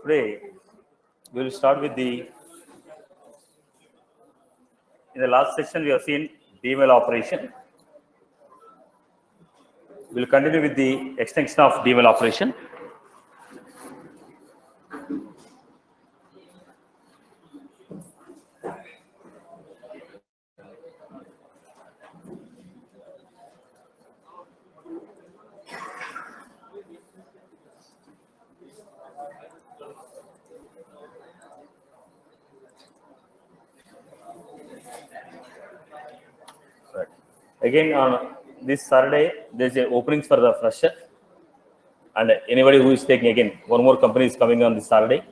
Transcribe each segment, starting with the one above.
Today, we will start with in the last section we have seen DML operation. We will continue with the extension of DML operation. Again, on this Saturday, there is openings for the fresher, and anybody who is taking, again, one more company is coming on this Saturday.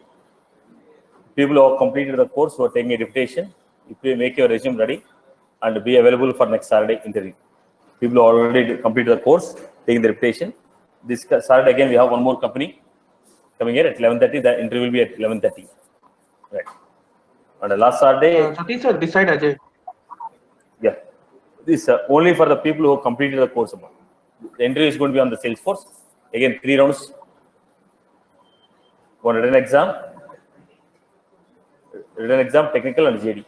People who have completed the course, who are taking a reputation, if you make your resume ready and be available for next Saturday interview. People who already completed the course, taking the reputation. This Saturday again, we have one more company coming here at 11:30. The interview will be at 11:30. Right. And the last Saturday. Satish sir, decide Ajay. Yeah. This only for the people who completed the course. The interview is going to be on the Salesforce. Again, 3 rounds. One written exam, technical, and JD.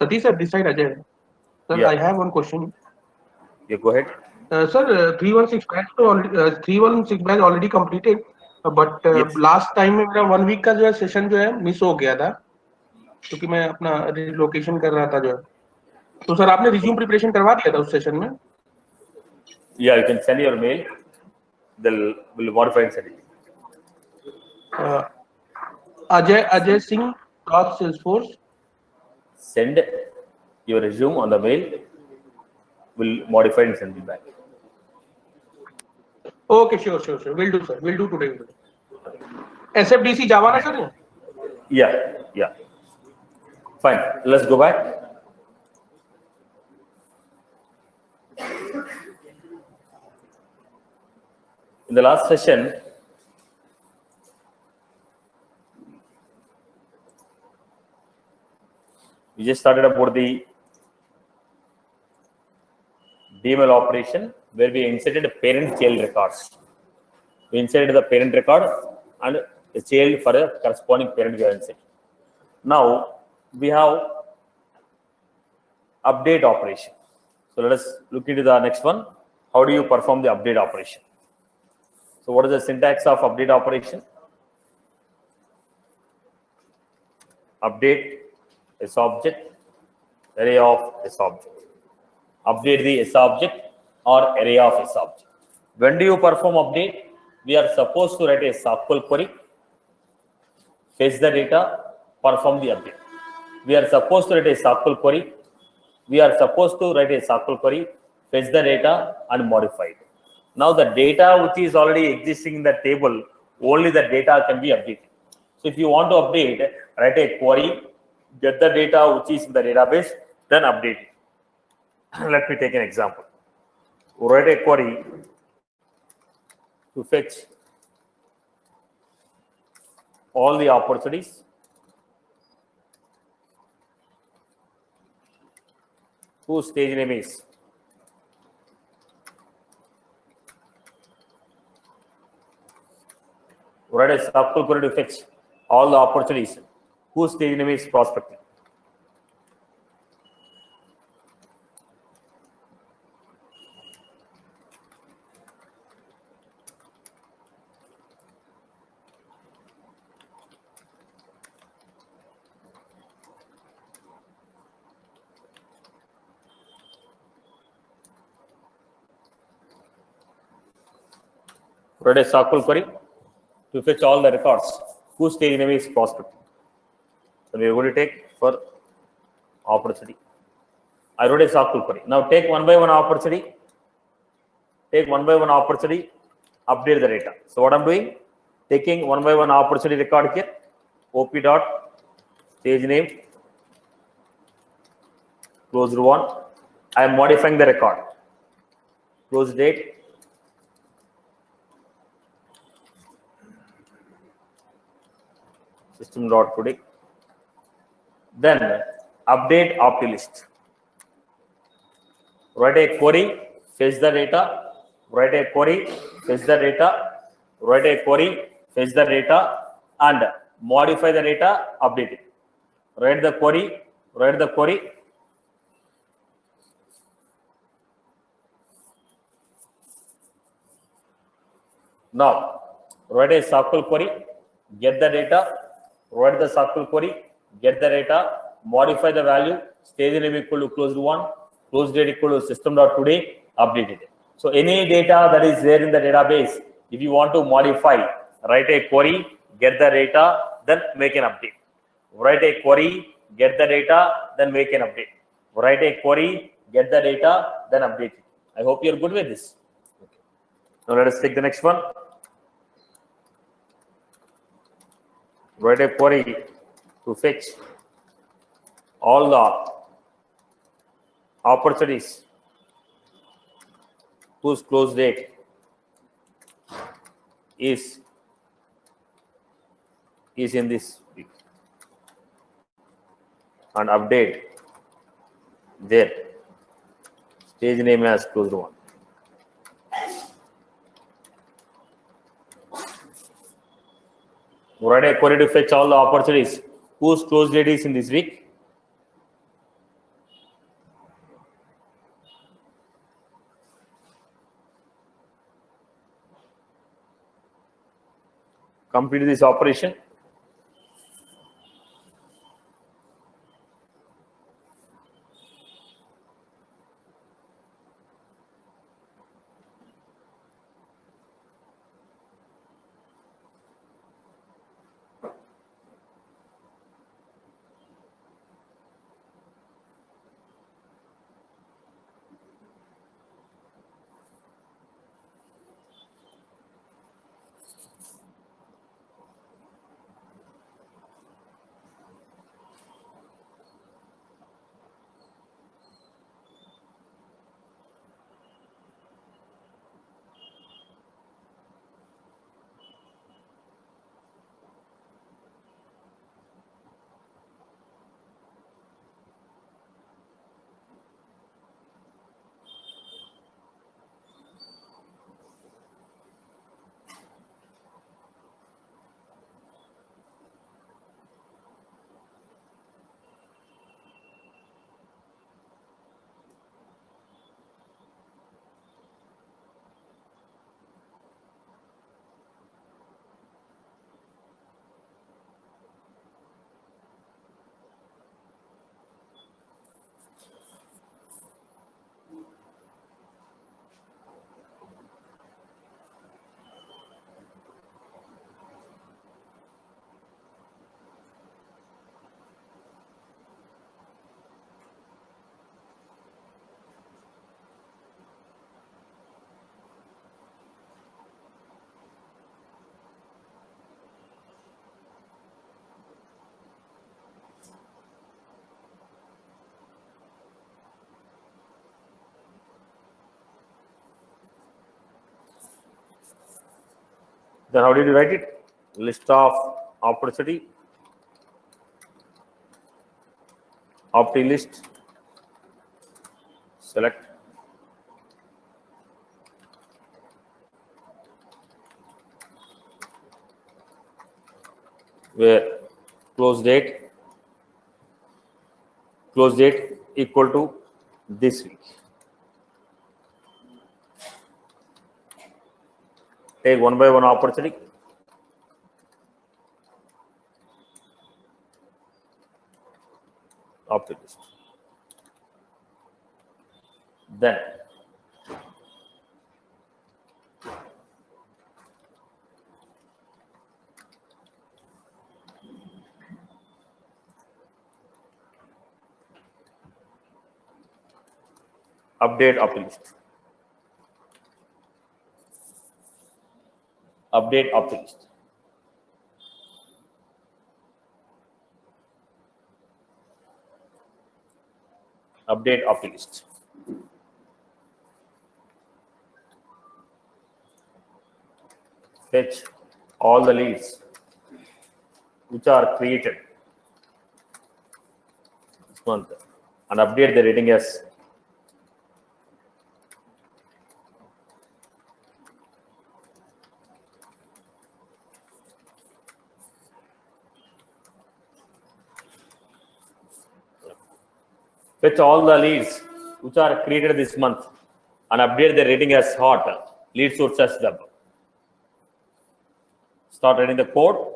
Satish sir, decide Ajay. Sir, Yeah. I have one question. Yeah, go ahead. Sir, 316 batch already completed, but Yes. last time में मेरा 1 week का जो है session जो है miss हो गया था, क्योंकि मैं अपना रिलोकेशन कर रहा था जो है. तो सर आपने रिज्यूम प्रिपरेशन करवा दिया था उस सेशन में? Yeah, you can send your mail. They'll will modify and send it. Ajay Singh Salesforce. Send your resume on the mail. We'll modify and send it back. Okay, sure. We'll do, sir. We'll do today. SFDC Java na sir? Yeah. Fine. Let's go back. In the last session, we just started about the DML operation where we inserted parent-child records. We inserted the parent record and a child for a corresponding parent we have inserted. Now we have update operation. So let us look into the next one. How do you perform the update operation? So what is the syntax of update operation? Update S object, array of S object. Update the S object or array of S object. When do you perform update? We are supposed to write a SQL query, fetch the data, perform the update. We are supposed to write a SQL query. Fetch the data and modify it. Now the data which is already existing in the table, only the data can be updated. So if you want to update, write a query, get the data which is in the database, then update it. Let me take an example. Write a query to fetch all the opportunities whose stage name is write a SQL query to fetch all the opportunities whose stage name is prospecting. Write a SQL query to fetch all the records whose stage name is prospecting. So we are going to take for opportunity. I wrote a SQL query. Now take one by one opportunity. Update the data. So what I'm doing, taking one by one opportunity record here, op dot stage name, closed one. I am modifying the record. Close date. System.today. Then update opti list. Write a query, fetch the data, write a query, fetch the data, write a query, fetch the data, and modify the data, update it. Write the query, Now, write a SQL query, get the data, write the SQL query, get the data, modify the value, stage name equal to closed one, close date equal to system.today, update it. So any data that is there in the database, if you want to modify, write a query, get the data, then make an update. Write a query, get the data, then make an update. Write a query, get the data, then update it. I hope you're good with this. Now let us take the next one. Write a query to fetch all the opportunities whose close date is in this week and update their stage name as closed one. Write a query to fetch all the opportunities whose close date is in this week. Complete this operation. Then how did you write it? List of opportunity, opti list, select, where close date equal to this week. Take one by one opportunity. Opti list. Then update opti list. Update opti list. Update opti list. Fetch all the leads which are created this month and update the rating as fetch all the leads which are created this month and update the rating as hot, lead source as dub. Start writing the code.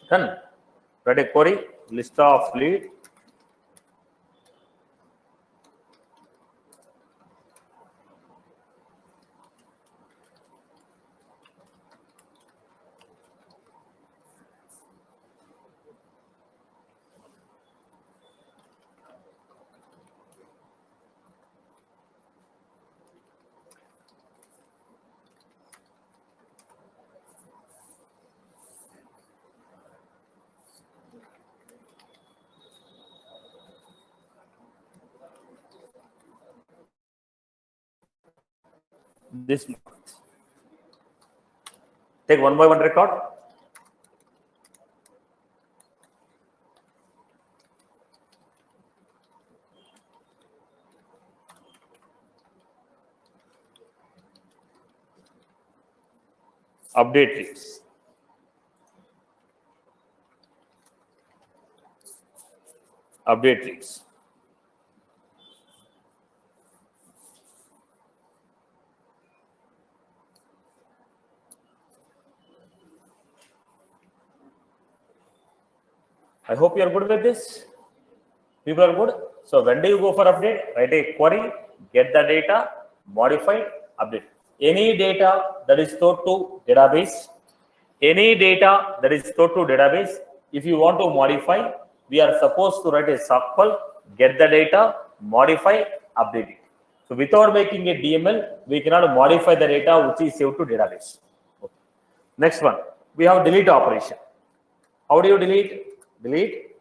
Done. Write a query, list of lead. This month. Take one by one record. Update leads. Update leads. I hope you are good with this. People are good. So when do you go for update? Write a query, get the data, modify, update. Any data that is stored to database, if you want to modify, we are supposed to write a SQL, get the data, modify, update it. So without making a DML, we cannot modify the data which is saved to database. Okay. Next one, we have delete operation. How do you delete? Delete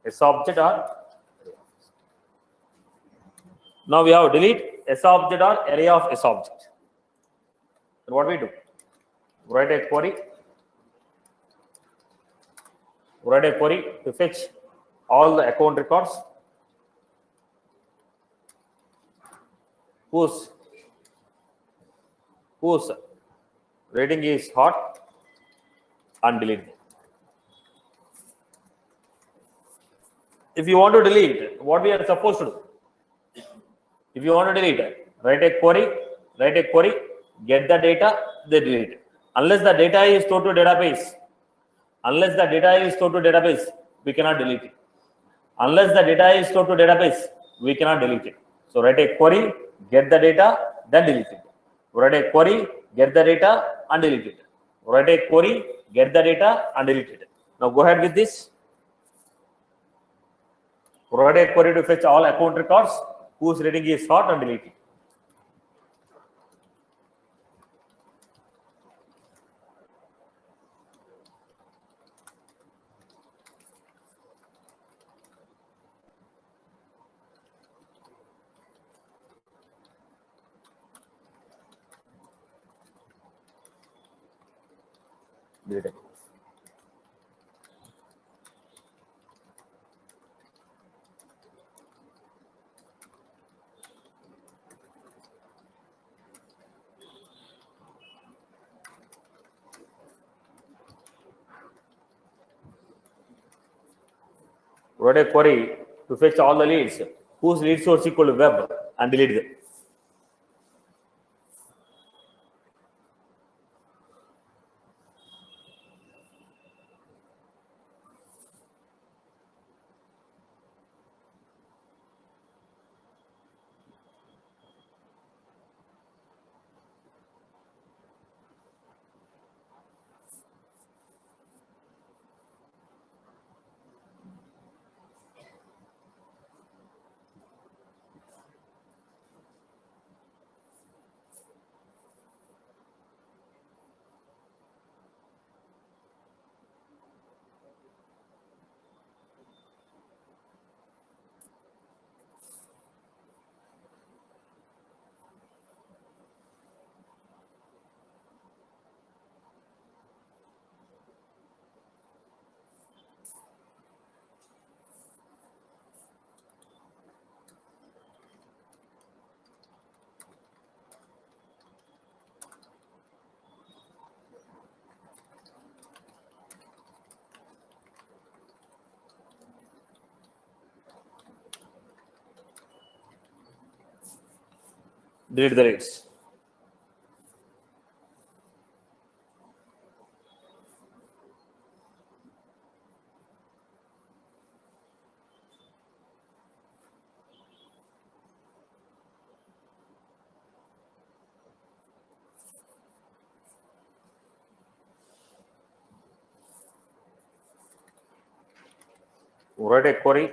S object or now we have delete S object or array of S object. Then what we do? Write a query. Write a query to fetch all the account records whose rating is hot and delete them. If you want to delete, what we are supposed to do? If you want to delete, write a query, get the data, they delete it. Unless the data is stored to database, we cannot delete it. So write a query, get the data, then delete it. Write a query, get the data, and delete it. Write a query, get the data, and delete it. Now go ahead with this. Write a query to fetch all account records whose rating is short and delete it. Delete it. Write a query to fetch all the leads whose lead source equal to web and delete them. Delete the leads. Write a query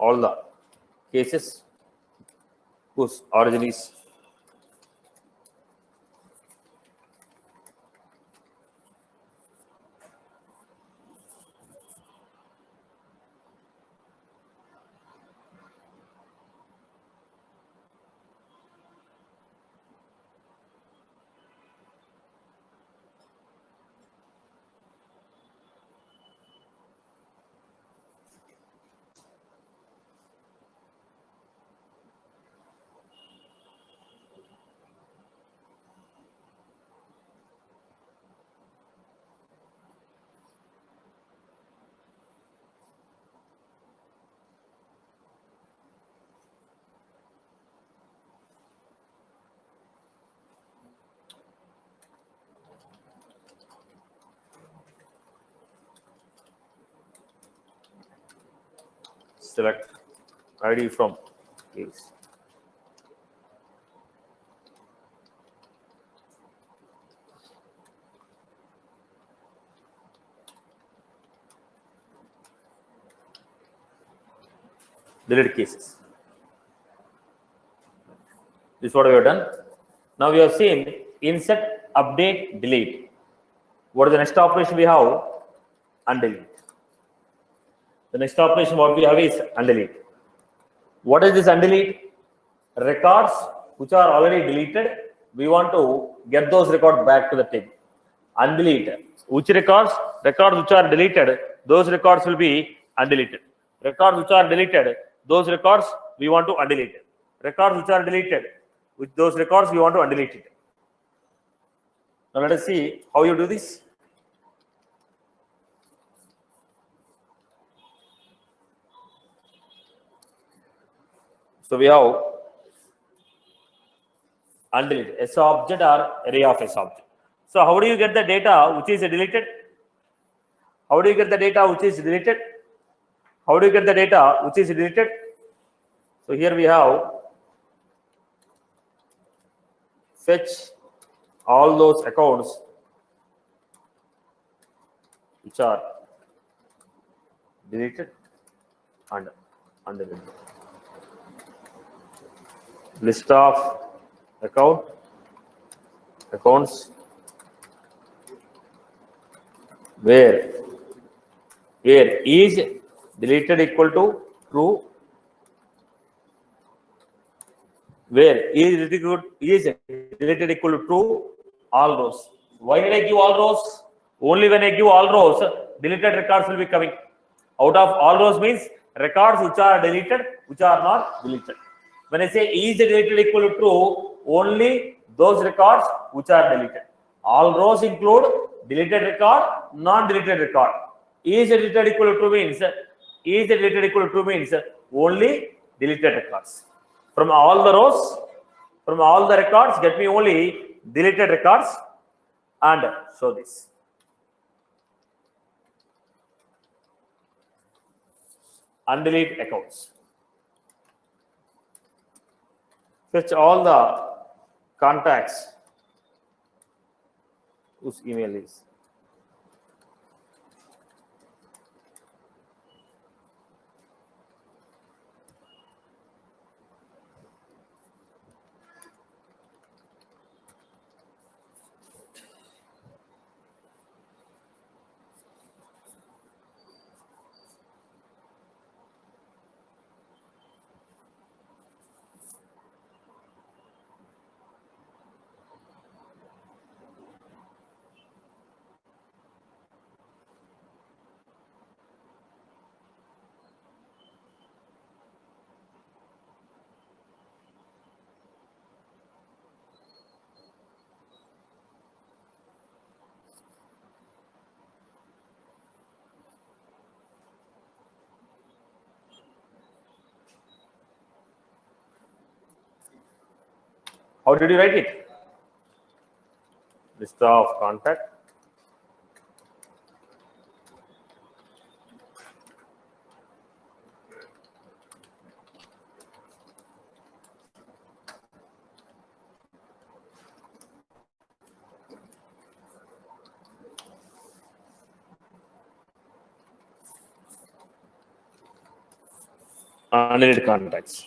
all the cases whose origin is select ID from case. Delete cases. This is what we have done. Now we have seen insert, update, delete. What is the next operation we have? Undelete. The next operation what we have is undelete. What is this undelete? Records which are already deleted, we want to get those records back to the table. Undelete. Which records? Records which are deleted, those records will be undeleted. Records which are deleted, those records we want to undelete. Records which are deleted, with those records we want to undelete it. Now let us see how you do this. So we have undelete S object or array of S object. So how do you get the data which is deleted? How do you get the data which is deleted? How do you get the data which is deleted? So here we have fetch all those accounts which are deleted, and undeleted. List of accounts where is deleted equal to true, where is deleted equal to true, all rows. Why did I give all rows? Only when I give all rows, deleted records will be coming. Out of all rows means records which are deleted, which are not deleted. When I say is deleted equal to true, only those records which are deleted. All rows include deleted record, non-deleted record. Is deleted equal to true means only deleted records. From all the rows, from all the records, get me only deleted records and show this. Undelete accounts. Fetch all the contacts whose email is. How did you write it? List of contact. Unrelated contacts.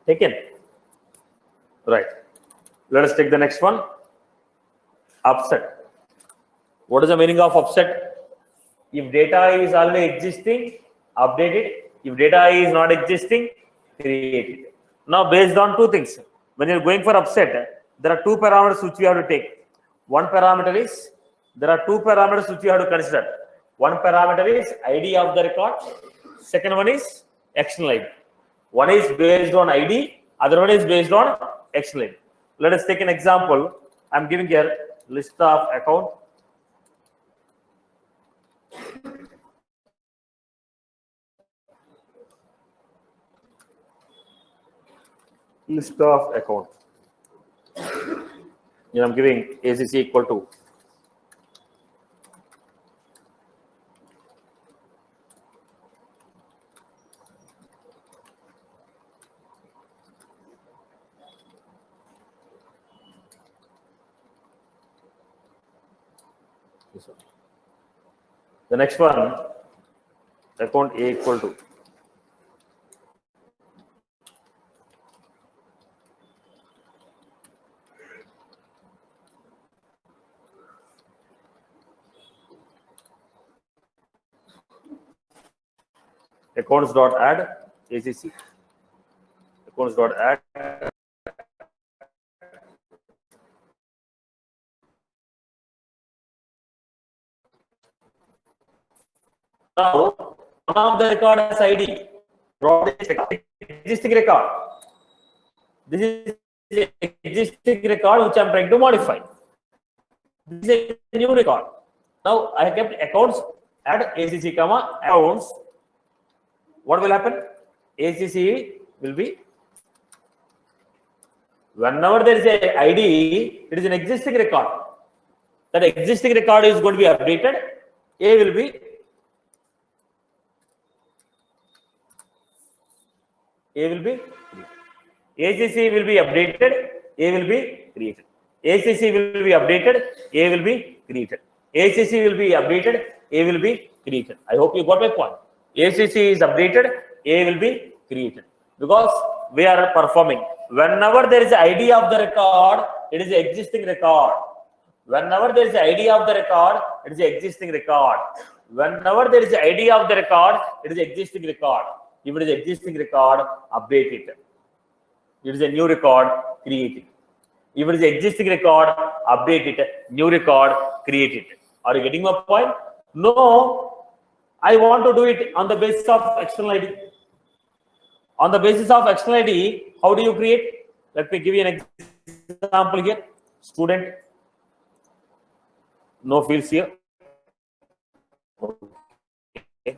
Taken. Right. Let us take the next one. Upset. What is the meaning of upset? If data is already existing, update it. If data is not existing, create it. Now, based on two things, when you're going for upset, there are two parameters which you have to take. One parameter is, there are two parameters which you have to consider. One parameter is ID of the record. Second one is external ID. One is based on ID, other one is based on external ID. Let us take an example. I'm giving here list of account. List of account. Here I'm giving ACC equal to the next one, account A equal to accounts dot add ACC accounts dot add now one of the record has ID. Existing record. This is the existing record which I'm trying to modify. This is a new record. Now I have kept accounts, add ACC comma accounts. What will happen? ACC will be, whenever there is a ID, it is an existing record. That existing record is going to be updated. A will be ACC will be updated. A will be created. ACC will be updated. A will be created. ACC will be updated. A will be created. I hope you got my point. ACC is updated. A will be created, because we are performing. Whenever there is ID of the record, it is an existing record. Whenever there is ID of the record, it is an existing record. Whenever there is ID of the record, it is an existing record. If it is existing record, update it. It is a new record, create it. If it is existing record, update it. New record, create it. Are you getting my point? No, I want to do it on the basis of external ID. On the basis of external ID, how do you create? Let me give you an example here. Student, no fields here. Okay.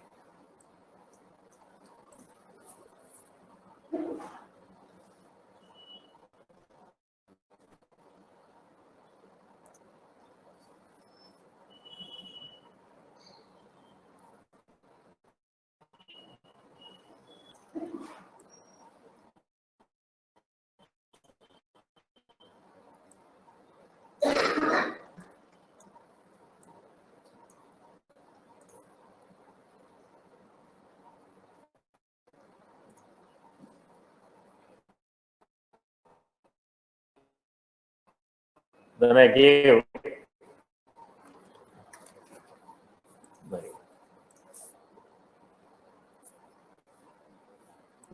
Then I gave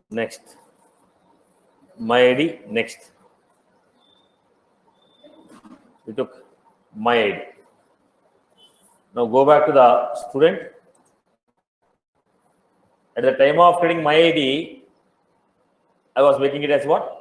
next my ID. Next, we took my ID. Now go back to the student. At the time of creating my ID, I was making it as what?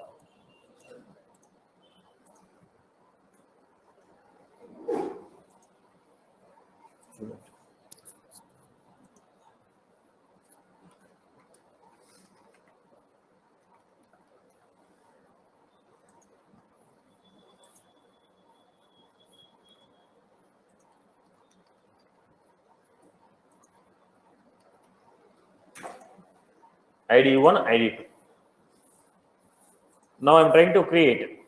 ID1, ID2. Now I'm trying to create.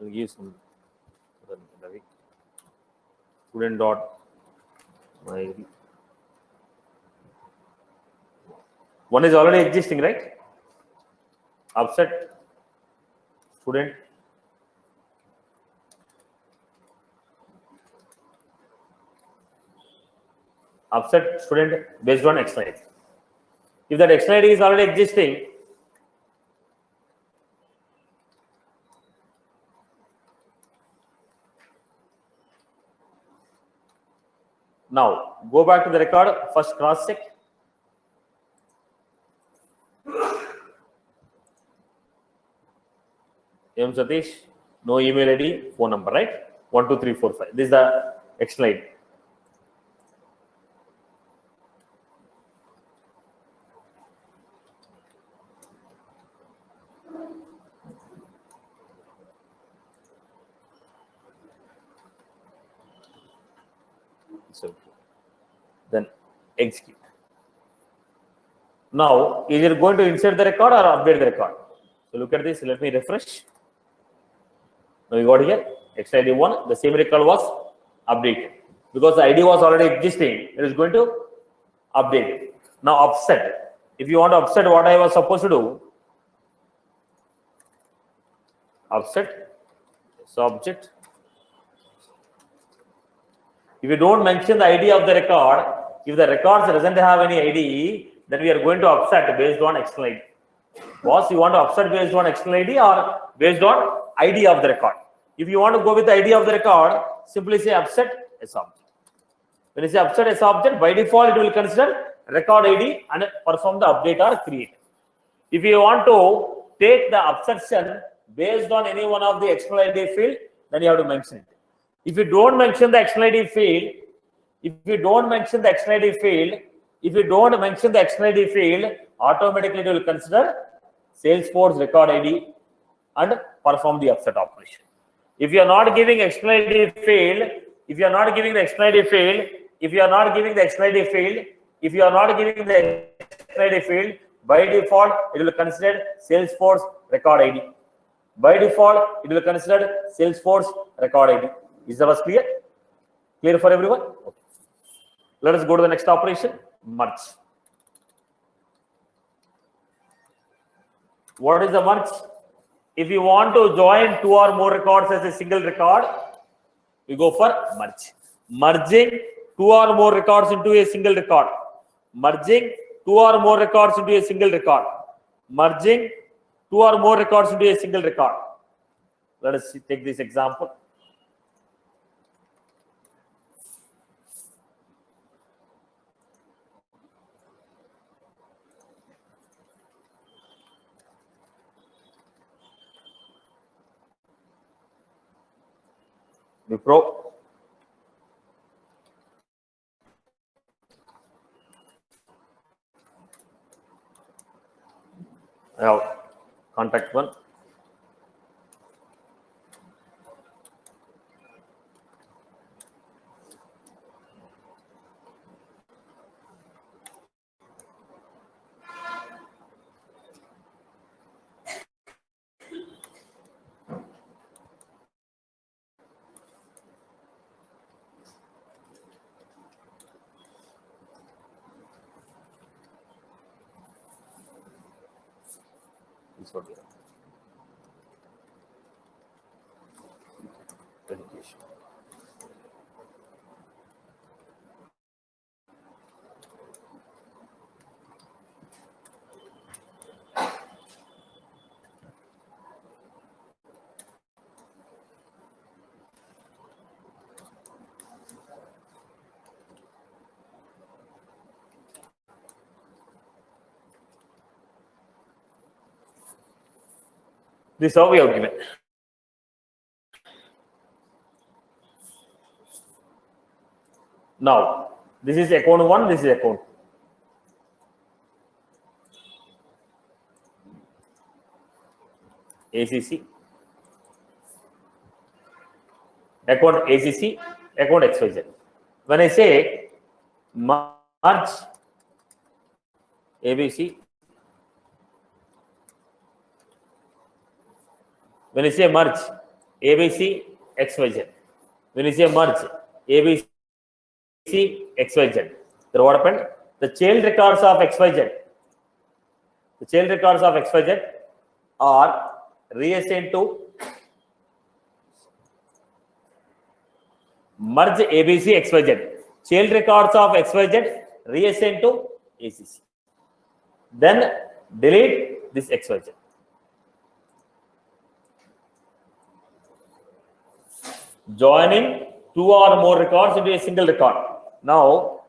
I'll give some student dot my ID. One is already existing, right? Upset student. Upset student based on external ID. If that external ID is already existing, now go back to the record, first cross check. M Satish, no email ID, phone number, right? 1 2 3 4 5. This is the external ID. So then execute. Now, is it going to insert the record or update the record? So look at this. Let me refresh. Now we got here extra ID1. The same record was updated because the ID was already existing. It is going to update it. Now offset. If you want to offset what I was supposed to do, offset subject If you don't mention the ID of the record, if the records doesn't have any ID, then we are going to upset based on external ID. Boss, you want to upset based on external ID or based on ID of the record? If you want to go with the ID of the record, simply say upset as object. When you say upset as object, by default it will consider record ID and perform the update or create. If you want to take the abstraction based on any one of the external ID field, then you have to mention it. If you don't mention the external ID field, automatically it will consider Salesforce record ID and perform the upset operation. If you are not giving external ID field, by default it will consider Salesforce record ID. Is that was clear? Clear for everyone? Okay. Let us go to the next operation, merge. What is the merge? If you want to join two or more records as a single record, we go for merge. Merging two or more records into a single record. Let us take this example. Wipro. I have contact one. This one here. Dedication. This is how we have given. Now, this is account 1, this is account 2. ACC. Account ACC, account XYZ. When I say merge ABC, when you say merge ABC XYZ, when you say merge ABC XYZ, then what happened? The child records of XYZ, are reassigned to merge ABC XYZ. Child records of XYZ reassigned to ACC. Then delete this XYZ. Joining two or more records into a single record. Now,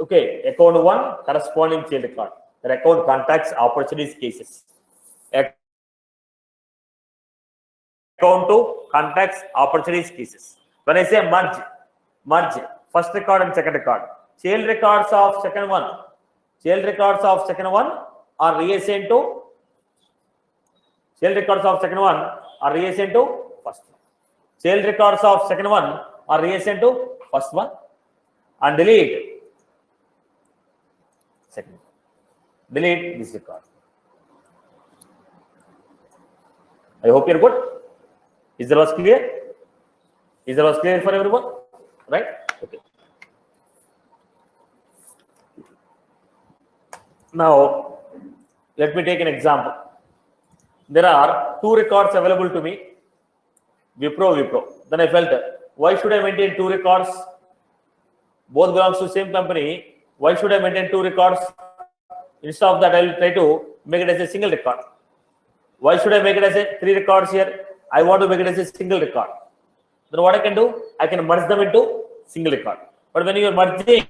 okay, account 1 corresponding child record. The account contacts opportunities cases. Account 2 contacts opportunities cases. When I say merge first record and second record. Child records of second one are reassigned to first one. Child records of second one are reassigned to first one and delete second one. Delete this record. I hope you're good. Is that was clear? Is that was clear for everyone? Right? Okay. Now, let me take an example. There are two records available to me. Wipro. Then I felt Why should I maintain two records? Both belongs to same company. Why should I maintain two records? Instead of that, I will try to make it as a single record. Why should I make it as a three records here? I want to make it as a single record. Then what I can do? I can merge them into single record. But when you are merging,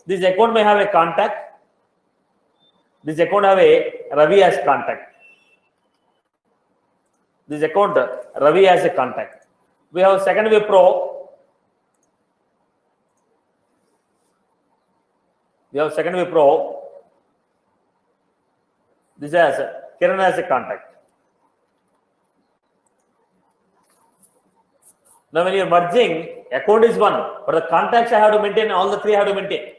this account may have a contact. This account have a Ravi as contact. This account Ravi as a contact. We have second Wipro. We have second Wipro. This has Kiran as a contact. Now when you are merging, account is one, but the contacts I have to maintain, all the three I have to maintain.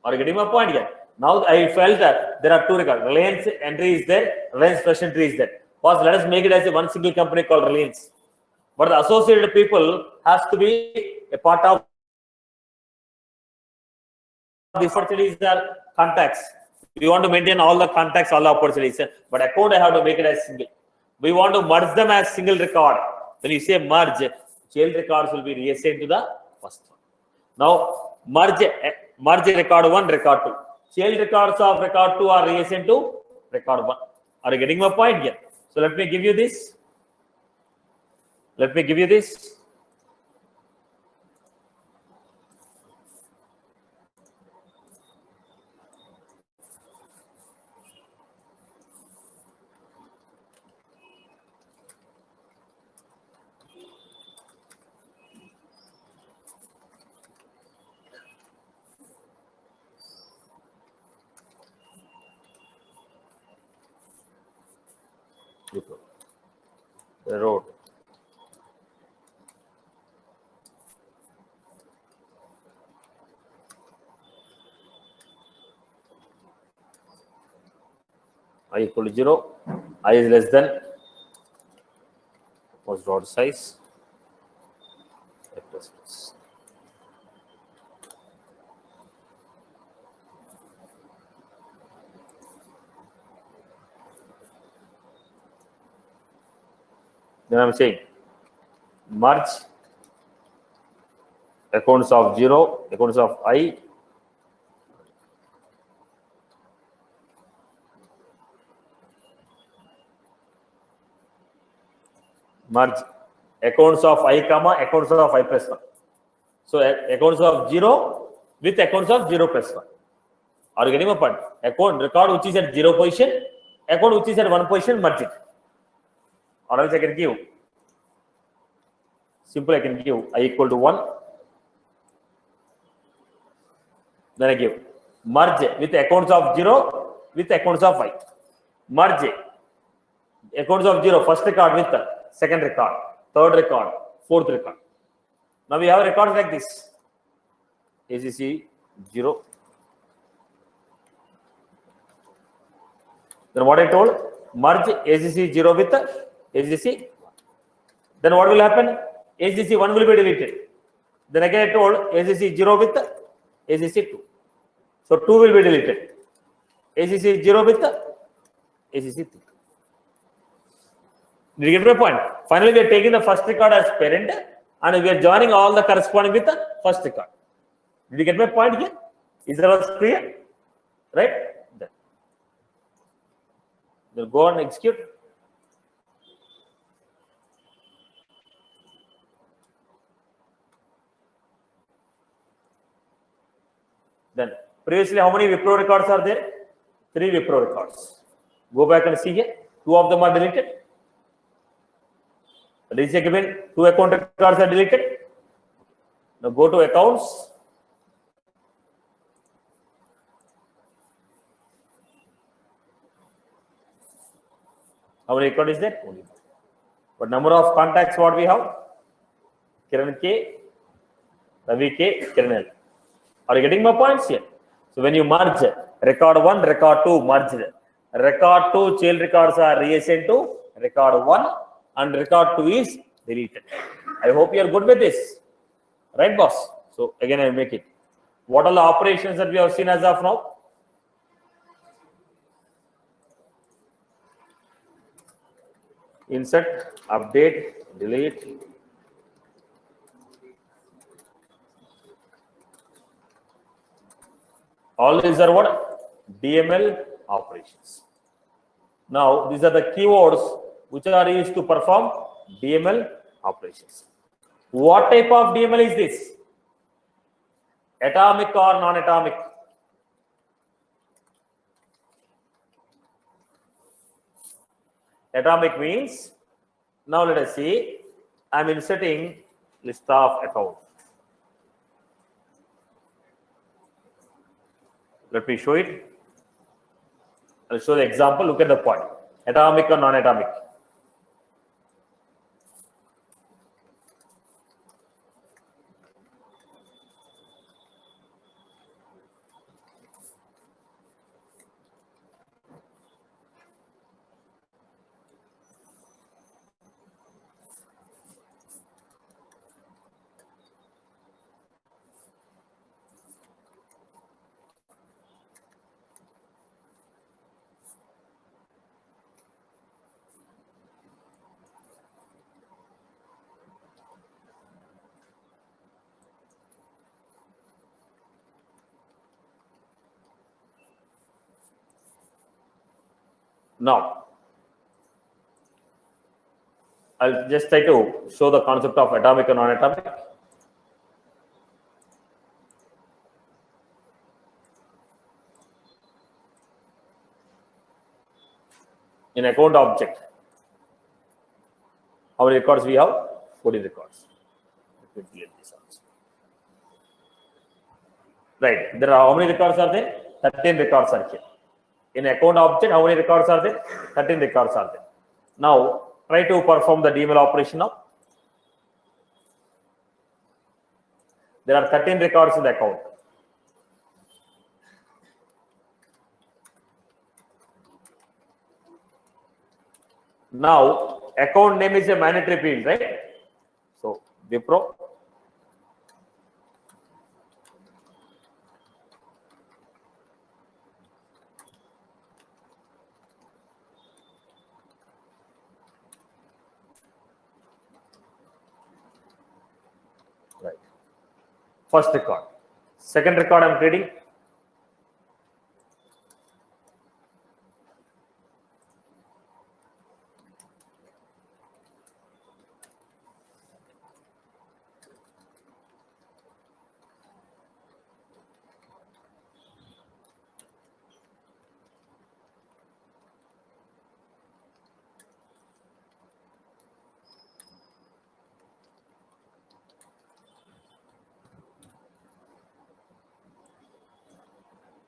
Are you getting my point here? Now I felt that there are two records. Reliance entry is there, Reliance fresh entry is there. First, let us make it as a one single company called Reliance. But the associated people has to be a part of these opportunities are contacts. We want to maintain all the contacts, all the opportunities. But account I have to make it as single. We want to merge them as single record. When you say merge, child records will be reassigned to the first one. Now merge record 1, record 2. Child records of record 2 are reassigned to record 1. Are you getting my point here? So let me give you this. Let me give you this. The road. I equal to 0. I is less than was rod size. A plus plus. Then I'm saying merge accounts of 0, accounts of I, merge accounts of I comma accounts of I plus 1. So accounts of 0 with accounts of 0 plus 1. Are you getting my point? Account record which is at 0 position, account which is at 1 position, merge it. Or else I can give. Simple, I can give I equal to 1. Then I give merge with accounts of 0 with accounts of I. Merge accounts of 0 first record with the second record, third record, fourth record. Now we have records like this. ACC 0. Then what I told, merge ACC 0 with ACC. Then what will happen? ACC 1 will be deleted. Then again I told ACC 0 with ACC 2. So 2 will be deleted. ACC 0 with ACC 3. Did you get my point? Finally, we are taking the first record as parent and we are joining all the corresponding with the first record. Did you get my point here? Is that clear? Right? Then go and execute. Then previously, how many Wipro records are there? 3 Wipro records. Go back and see here. 2 of them are deleted. Recheck again. 2 account records are deleted. Now go to accounts. How many record is there? Only. But number of contacts what we have? Kiran K, Ravi K, Kiran L. Are you getting my points here? So when you merge record 1, record 2 merged. Record 2 child records are reassigned to record 1 and record 2 is deleted. I hope you are good with this. Right, boss? So again, I will make it. What are the operations that we have seen as of now? Insert, update, delete, All these are what? DML operations. Now, these are the keywords which are used to perform DML operations. What type of DML is this? Atomic or non-atomic? Atomic means, now let us see, I'm inserting list of account. Let me show it. I'll show the example. Look at the point. Atomic or non-atomic? Now, I'll just try to show the concept of atomic and non-atomic. In account object, how many records we have? 40 records. Let me clear this also. Right, there are how many records are there? 13 records are here. In account object, how many records are there? 13 records are there. Now, try to perform the DML operation now. There are 13 records in the account. Now, account name is a mandatory field, right? So, Wipro. Right. First record. Second record I'm creating.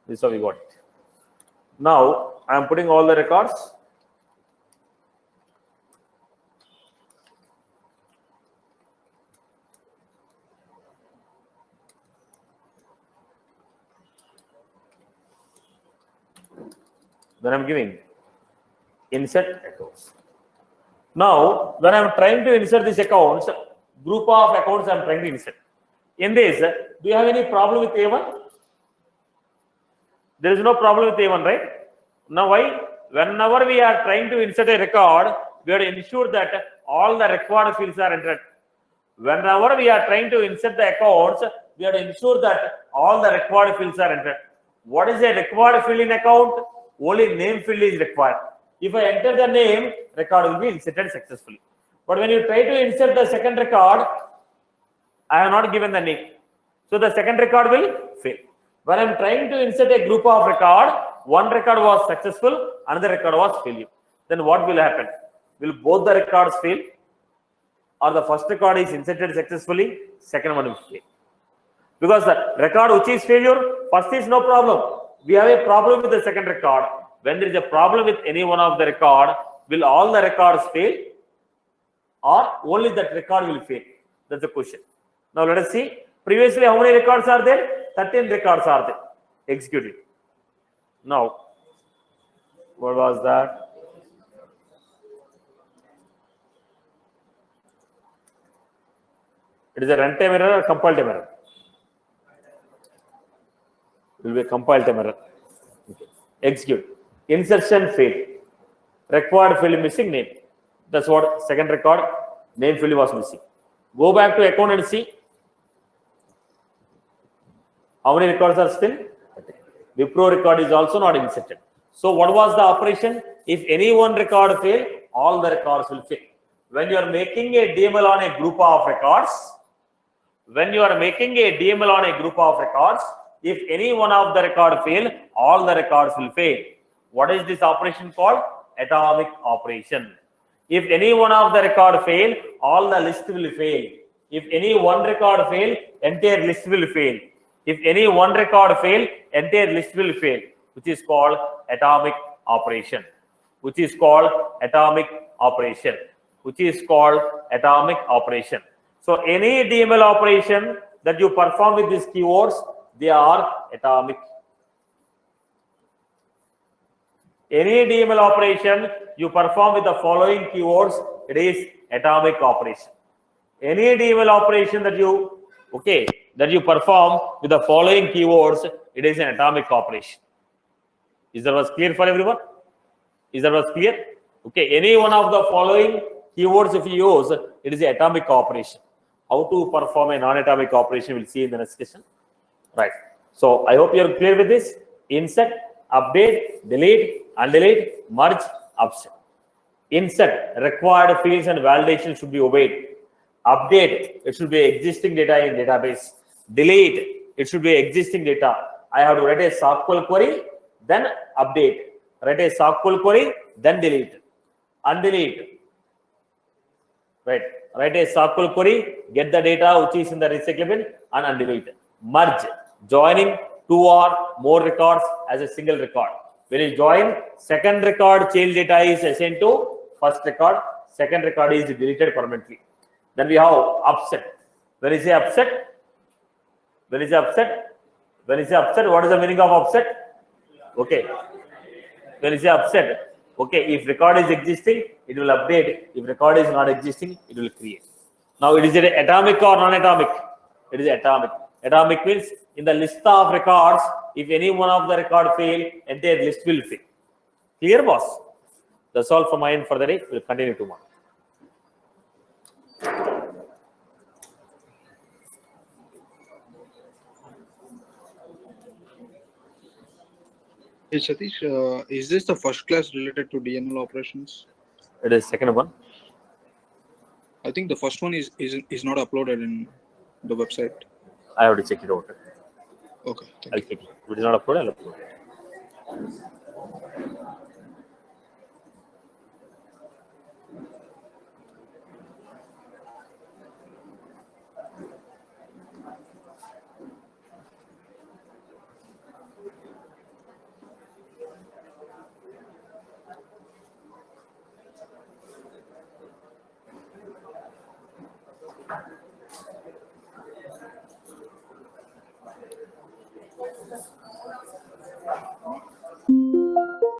This is how we got it. Now I am putting all the records. Then I'm giving insert accounts. Now, when I'm trying to insert these accounts, group of accounts I'm trying to insert. In this, do you have any problem with A1? There is no problem with A1, right? Now, why? Whenever we are trying to insert a record, we have to ensure that all the required fields are entered. Whenever we are trying to insert the accounts, we have to ensure that all the required fields are entered. What is a required field in account? Only name field is required. If I enter the name, record will be inserted successfully. But when you try to insert the second record, I have not given the name. So the second record will fail. When I am trying to insert a group of record, one record was successful, another record was failure. Then what will happen? Will both the records fail? Or the first record is inserted successfully, second one will fail. Because the record which is failure, first is no problem. We have a problem with the second record. When there is a problem with any one of the record, will all the records fail? Or only that record will fail? That's the question. Now let us see. Previously, how many records are there? 13 records are there. Executed. Now, what was that? It is a runtime error or compile time error? It will be a compile time error. Okay. Execute. Insertion failed. Required field missing name. That's what second record name field was missing. Go back to account and see how many records are still. Wipro record is also not inserted. So what was the operation? If any one record fail, all the records will fail. When you are making a DML on a group of records, if any one of the record fail, all the records will fail. What is this operation called? Atomic operation. If any one of the record fail, all the list will fail. If any one record fail, entire list will fail. If any one record fail, entire list will fail, which is called atomic operation. Which is called atomic operation. Which is called atomic operation. So any DML operation that you perform with these keywords, they are atomic. Any DML operation you perform with the following keywords, it is atomic operation. Any DML operation that you perform with the following keywords, it is an atomic operation. Is that was clear for everyone? Is that was clear? Okay, any one of the following keywords if you use, it is an atomic operation. How to perform a non-atomic operation, we'll see in the next session. Right. So I hope you're clear with this. Insert, update, delete, undelete, merge, upset. Insert, required fields and validation should be obeyed. Update, it should be existing data in database. Delete, it should be existing data. I have to write a SQL query, then update. Write a SQL query, then delete. Undelete. Right. Write a SQL query, get the data which is in the recyclable and undelete. Merge, joining two or more records as a single record. When you join, second record change data is assigned to first record, second record is deleted permanently. Then we have upset. When you say upset, what is the meaning of upset? Okay. When you say upset, okay, if record is existing, it will update. If record is not existing, it will create. Now, it is atomic or non-atomic? It is atomic. Atomic means in the list of records, if any one of the record fail, entire list will fail. Clear, boss? That's all from my end for the day. We'll continue tomorrow. Hey Satish, is this the first class related to DML operations? It is second one. I think the first one is not uploaded in the website. I have to check it out. Okay. I'll check it. If it is not uploaded, I'll upload it.